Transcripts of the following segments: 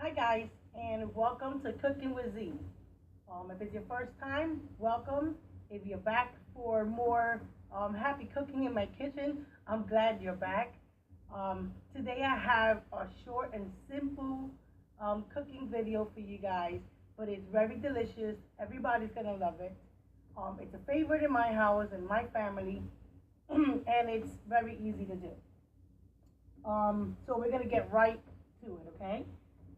Hi guys, and welcome to Cooking with Z. If it's your first time, welcome. If you're back for more happy cooking in my kitchen, I'm glad you're back. Today I have a short and simple cooking video for you guys, but it's very delicious. Everybody's gonna love it. It's a favorite in my house and my family, and it's very easy to do. So we're gonna get right to it, okay?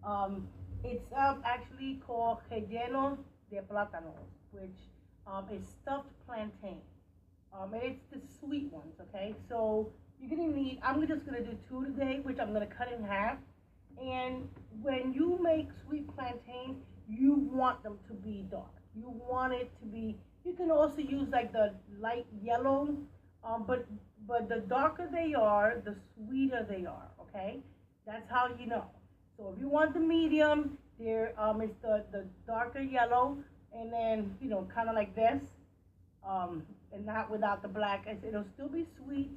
Um, it's actually called relleno de plátanos, which is stuffed plantain. And it's the sweet ones, okay? So you're gonna need. I'm just gonna do two today, which I'm gonna cut in half. And when you make sweet plantains, you want them to be dark. You want it to be. You can also use like the light yellow, but the darker they are, the sweeter they are. Okay, that's how you know. So if you want the medium, there it's the darker yellow, and then kind of like this, and not without the black. It'll still be sweet,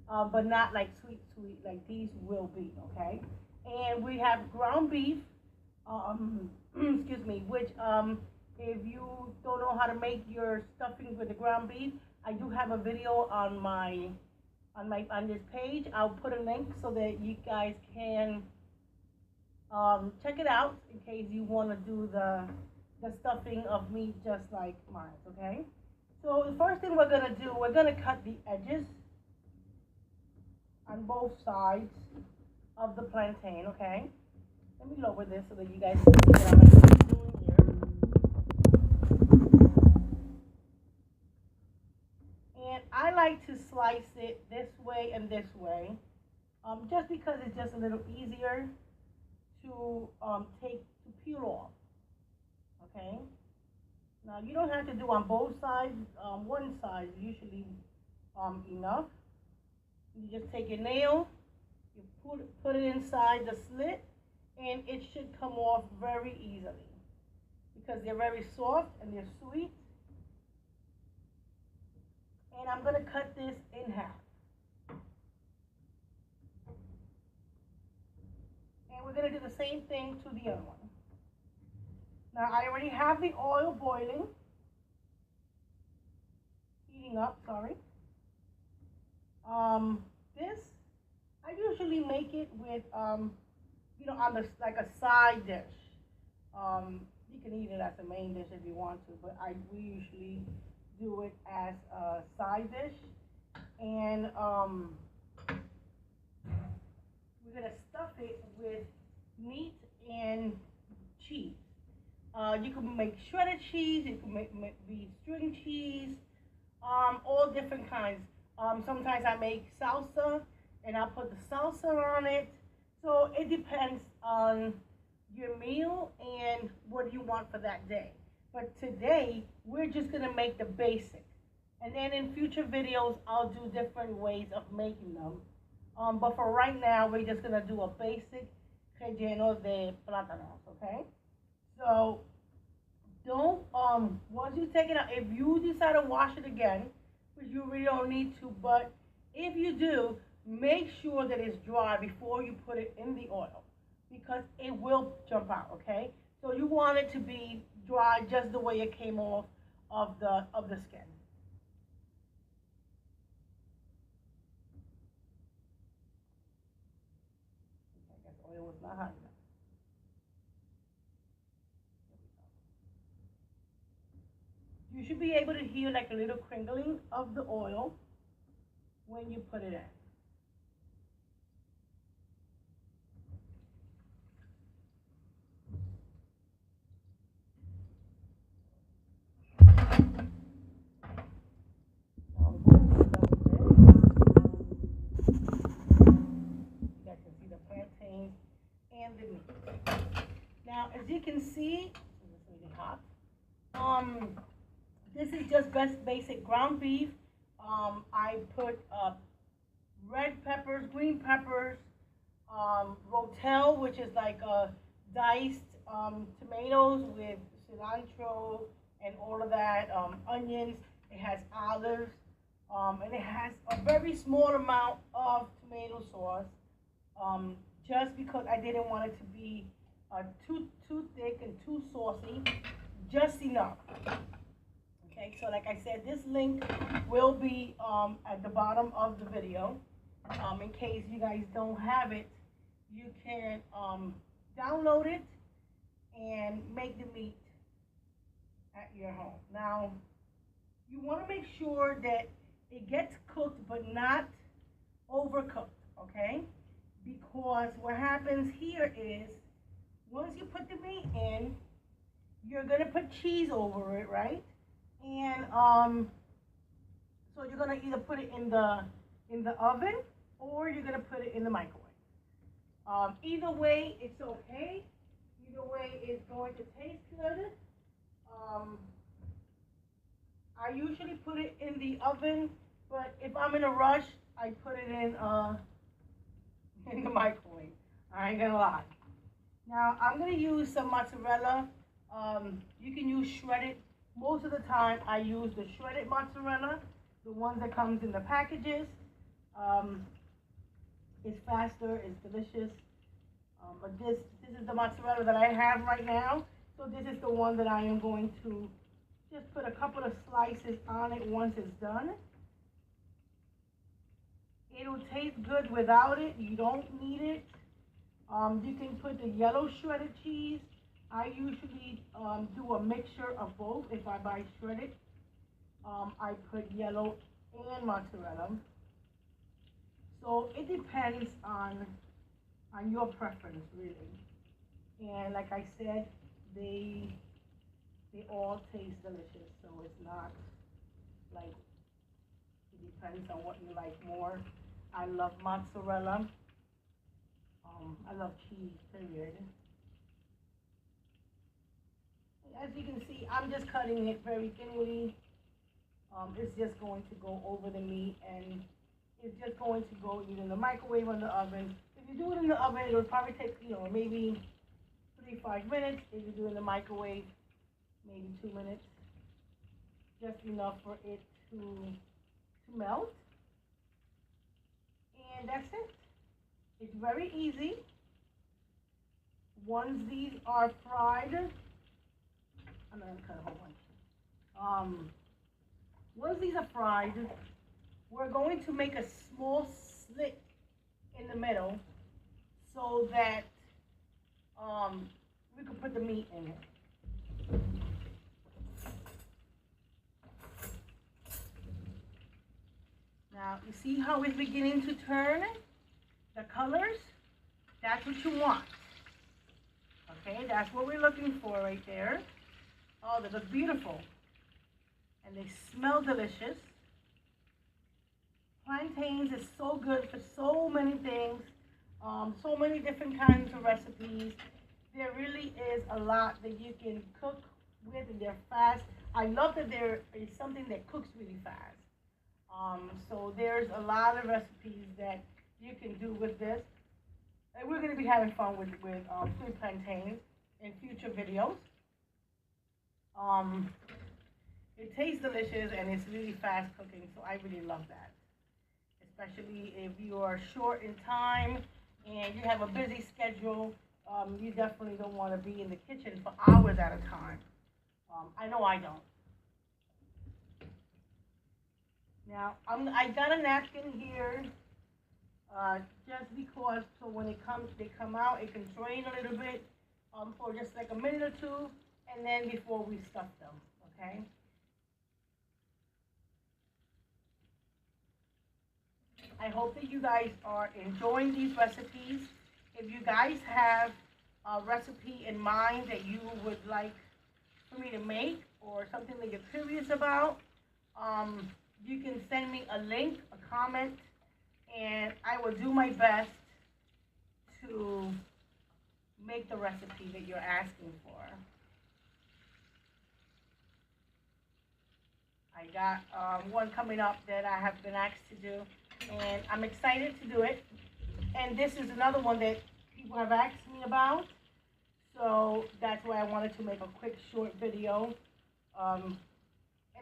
but not like sweet sweet like these will be. Okay, and we have ground beef. Excuse me, which if you don't know how to make your stuffing with the ground beef, I do have a video on this page. I'll put a link so that you guys can check it out in case you want to do the stuffing of meat just like mine. Okay. So the first thing we're gonna do, we're gonna cut the edges on both sides of the plantain. Okay. Let me lower this so that you guys can see what I'm actually doing here. And I like to slice it this way and this way, just because it's just a little easier to peel off. Okay. Now you don't have to do on both sides. One side is usually enough. You just take your nail, you put it inside the slit, and it should come off very easily because they're very soft and they're sweet. And I'm gonna cut this in half. And we're gonna do the same thing to the other one. Now I already have the oil boiling, heating up, sorry. This, I usually make it with, on the, like a side dish. You can eat it as a main dish if you want to, but we usually do it as a side dish. And we're gonna stuff it with meat and cheese. You can make shredded cheese. You can make be string cheese. All different kinds. Sometimes I make salsa, and I put the salsa on it. So it depends on your meal and what you want for that day. But today we're just gonna make the basic, and then in future videos I'll do different ways of making them. But for right now we're just gonna do a basic relleno de plátanos. Okay. So don't once you take it out, if you decide to wash it again, which you really don't need to, but if you do, make sure that it's dry before you put it in the oil because it will jump out. Okay, so you want it to be dry just the way it came off of the skin. I guess oil was not hot enough. You should be able to hear like a little crinkling of the oil when you put it in. Now I'm going to stuff this. You guys can see the plantains and the meat. Now, as you can see, this is really hot. Um, this is just basic ground beef. I put red peppers, green peppers, rotel, which is like diced tomatoes with cilantro and all of that, onions. It has olives, and it has a very small amount of tomato sauce, just because I didn't want it to be too thick and too saucy, just enough. Okay, so like I said, this link will be at the bottom of the video. In case you guys don't have it, you can download it and make the meat at your home. Now, you want to make sure that it gets cooked but not overcooked, okay? Because what happens here is once you put the meat in, you're gonna put cheese over it, right? And so you're gonna either put it in the oven or you're gonna put it in the microwave. Either way, it's okay. Either way, it's going to taste good. I usually put it in the oven, but if I'm in a rush, I put it in the microwave. I ain't gonna lie. Now I'm gonna use some mozzarella. You can use shredded. Most of the time, I use the shredded mozzarella, the ones that comes in the packages. It's faster, it's delicious. But this is the mozzarella that I have right now. So this is the one that I am going to just put a couple of slices on it once it's done. It'll taste good without it. You don't need it. You can put the yellow shredded cheese. I usually do a mixture of both. If I buy shredded, I put yellow and mozzarella. So it depends on your preference, really. And like I said, they all taste delicious. So it's not like, it depends on what you like more. I love mozzarella. I love cheese, period. As you can see, I'm just cutting it very thinly. It's just going to go over the meat, and it's just going to go either in the microwave or the oven. If you do it in the oven, it'll probably take, maybe 3-5 minutes. If you do it in the microwave, maybe 2 minutes. Just enough for it to melt. And that's it. It's very easy. Once these are fried, I'm going to cut a whole bunch. Once these are fried, we're going to make a small slit in the middle so that we can put the meat in it. Now, you see how it's beginning to turn? The colors? That's what you want. Okay, that's what we're looking for right there. Oh, they look beautiful. And they smell delicious. Plantains is so good for so many things. So many different kinds of recipes. There really is a lot that you can cook with, and they're fast. I love that there is something that cooks really fast. So there's a lot of recipes that you can do with this. And we're going to be having fun with sweet plantains in future videos. It tastes delicious and it's really fast cooking, so I really love that. Especially if you are short in time and you have a busy schedule, you definitely don't want to be in the kitchen for hours at a time. I know I don't. Now, I got a napkin here just because, so when they come out, it can drain a little bit for just like a minute or two, and then before we stuff them, okay? I hope that you guys are enjoying these recipes. If you guys have a recipe in mind that you would like for me to make, or something that you're curious about, you can send me a link, a comment, and I will do my best to make the recipe that you're asking for. I got one coming up that I have been asked to do, and I'm excited to do it. And this is another one that people have asked me about, so that's why I wanted to make a quick short video. And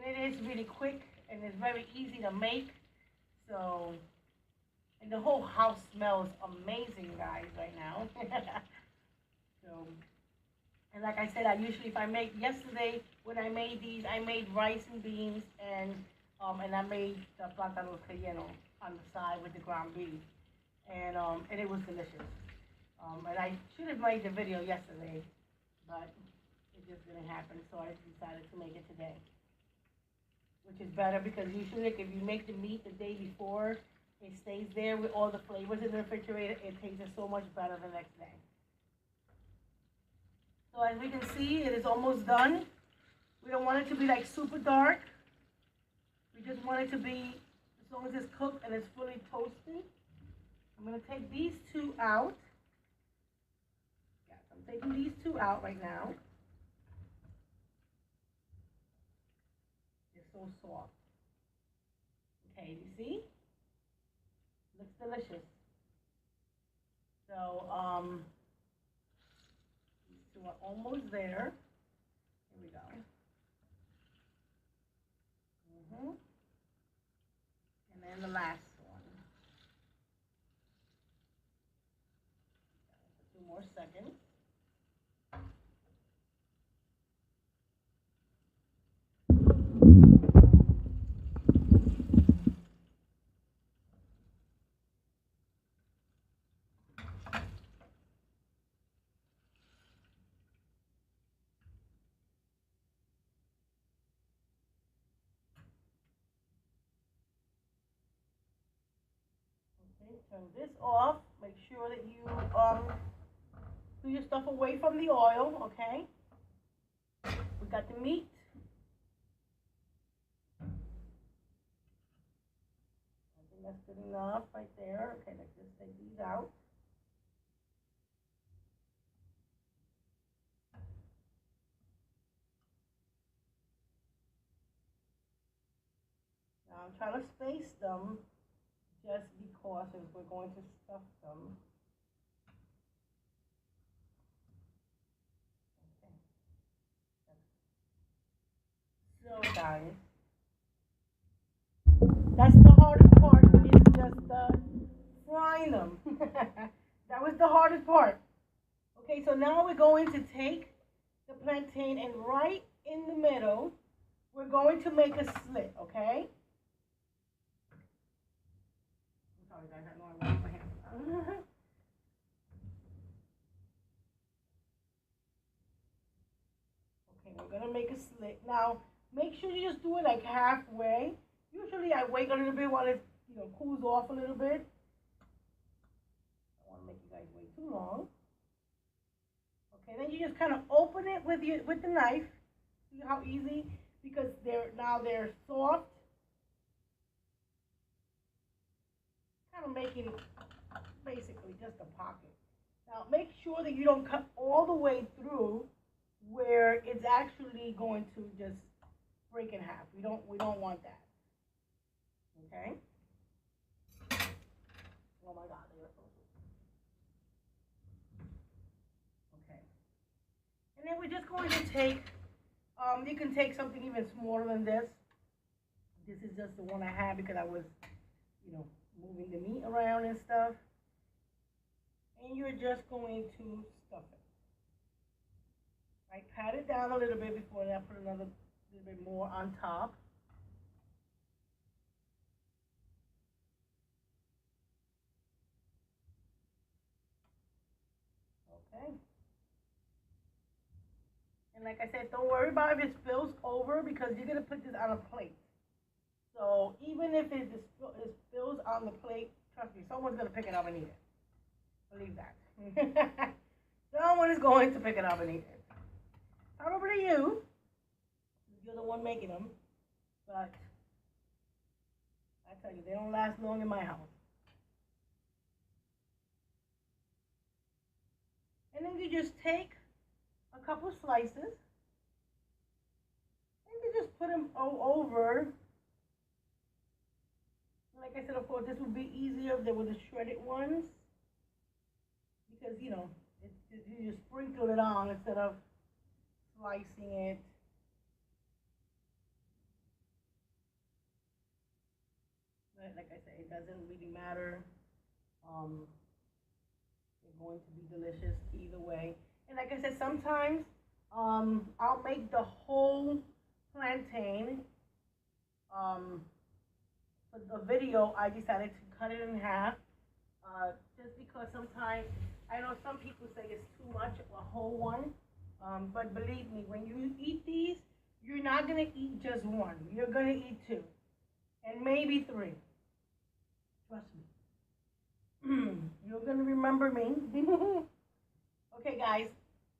it is really quick and it's very easy to make. So, and the whole house smells amazing, guys, right now. So, and like I said, I usually, if I make, yesterday when I made these, I made rice and beans, and I made the plantains relleno on the side with the ground beef, and it was delicious. And I should have made the video yesterday, but it just didn't happen, so I decided to make it today, which is better because usually, like, if you make the meat the day before, it stays there with all the flavors in the refrigerator. It tastes so much better the next day. So as we can see, it is almost done. We don't want it to be like super dark. We just want it to be, as long as it's cooked and it's fully toasted. I'm going to take these two out. Yes, I'm taking these two out right now. They're so soft. Okay, you see? Looks delicious. So, these two are almost there. Here we go. And then the last one. 2 more seconds. Okay, turn this off. Make sure that you do your stuff away from the oil, okay? We got the meat. I think that's good enough right there. Okay, let's just take these out. Now I'm trying to space them just because if we're going to stuff them. Okay. So guys, that's the hardest part. It's just frying them. That was the hardest part. Okay, so now we're going to take the plantain and right in the middle, we're going to make a slit, okay? I'm sorry guys, I know I washed my hands. Okay, we're gonna make a slit. Now, make sure you just do it like halfway. Usually I wait a little bit while it, cools off a little bit. I don't want to make you guys wait too long. Okay, then you just kind of open it with the knife. See how easy? Because they're soft. Kind of making basically just a pocket. Now make sure that you don't cut all the way through where it's actually going to just break in half. We don't want that. Okay? Oh my God, they are so good. Okay. And then we're just going to take, you can take something even smaller than this. This is just the one I had because I was, moving the meat around and stuff. And you're just going to stuff it. Right, pat it down a little bit before I put another little bit more on top. Okay. And like I said, don't worry about if it spills over because you're going to put this on a plate. So even if it spills on the plate, trust me, someone's going to pick it up and eat it. Believe that. Someone is going to pick it up and eat it. Probably you. You're the one making them. But I tell you, they don't last long in my house. And then you just take a couple slices. And you just put them over. Like I said, of course, this would be easier if they were the shredded ones. Because, you just sprinkle it on instead of slicing it. But like I said, it doesn't really matter. They're going to be delicious either way. And like I said, sometimes I'll make the whole plantain. For the video, I decided to cut it in half, just because sometimes I know some people say it's too much, a whole one. But believe me, when you eat these, you're not gonna eat just one. You're gonna eat two, and maybe three. Trust me. You're gonna remember me. Okay, guys.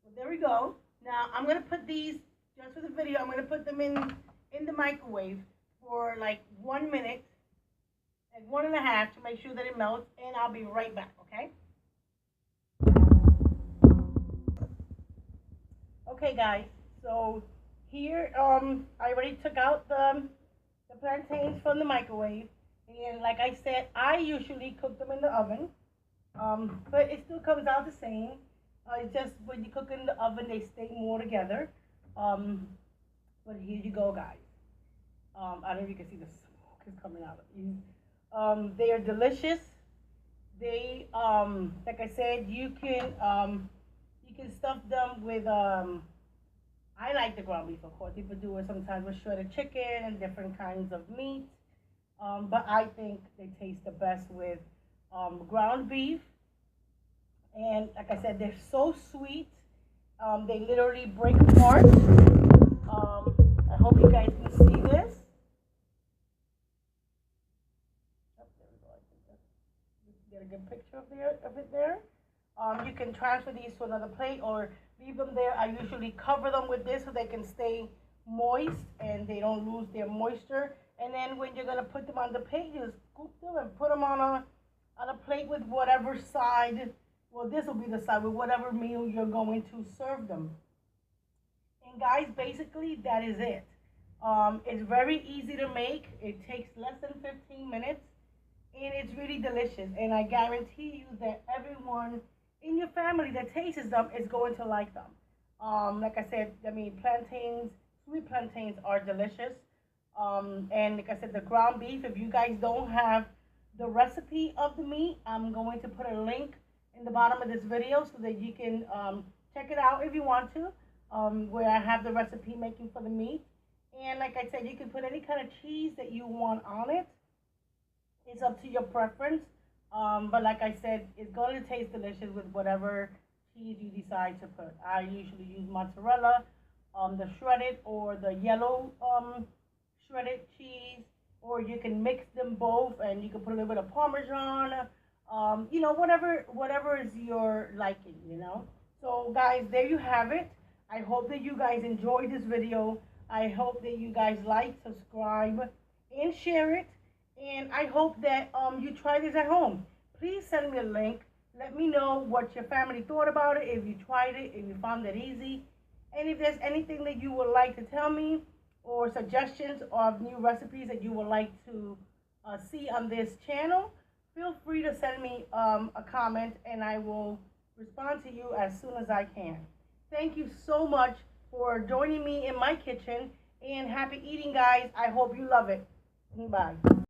Well, there we go. Now I'm gonna put these just for the video. I'm gonna put them in the microwave for like 1 minute, like 1.5, to make sure that it melts, and I'll be right back. Okay. Okay, guys. So here, I already took out the plantains from the microwave, and like I said, I usually cook them in the oven, but it still comes out the same. It's just when you cook in the oven, they stay more together. But here you go, guys. I don't know if you can see the smoke is coming out of these. They are delicious. They, like I said, you can stuff them with, I like the ground beef, of course. People do it sometimes with shredded chicken and different kinds of meat. But I think they taste the best with ground beef. And like I said, they're so sweet. They literally break apart. I hope you guys can see this. Oh, there we go. I think that's, get a good picture of it there. You can transfer these to another plate or leave them there. I usually cover them with this so they can stay moist and they don't lose their moisture. And then when you're gonna put them on the plate, you just scoop them and put them on a plate with whatever side. Well, this will be the side with whatever meal you're going to serve them. And guys, basically that is it. It's very easy to make. It takes less than 15 minutes, and it's really delicious. And I guarantee you that everyone in your family that tastes them is going to like them. Like I said, I mean, plantains, sweet plantains are delicious. And like I said, the ground beef, if you guys don't have the recipe of the meat, I'm going to put a link in the bottom of this video so that you can check it out if you want to, where I have the recipe making for the meat. And like I said, you can put any kind of cheese that you want on it. It's up to your preference. But like I said, it's going to taste delicious with whatever cheese you decide to put. I usually use mozzarella, the shredded or the yellow shredded cheese, or you can mix them both and you can put a little bit of Parmesan, you know, whatever is your liking, you know. So guys, there you have it. I hope that you guys enjoyed this video. I hope that you guys like, subscribe, and share it. And I hope that you try this at home. Please send me a link. Let me know what your family thought about it, if you tried it, if you found it easy. And if there's anything that you would like to tell me, or suggestions of new recipes that you would like to see on this channel, feel free to send me a comment and I will respond to you as soon as I can. Thank you so much for joining me in my kitchen, and happy eating, guys. I hope you love it. Bye.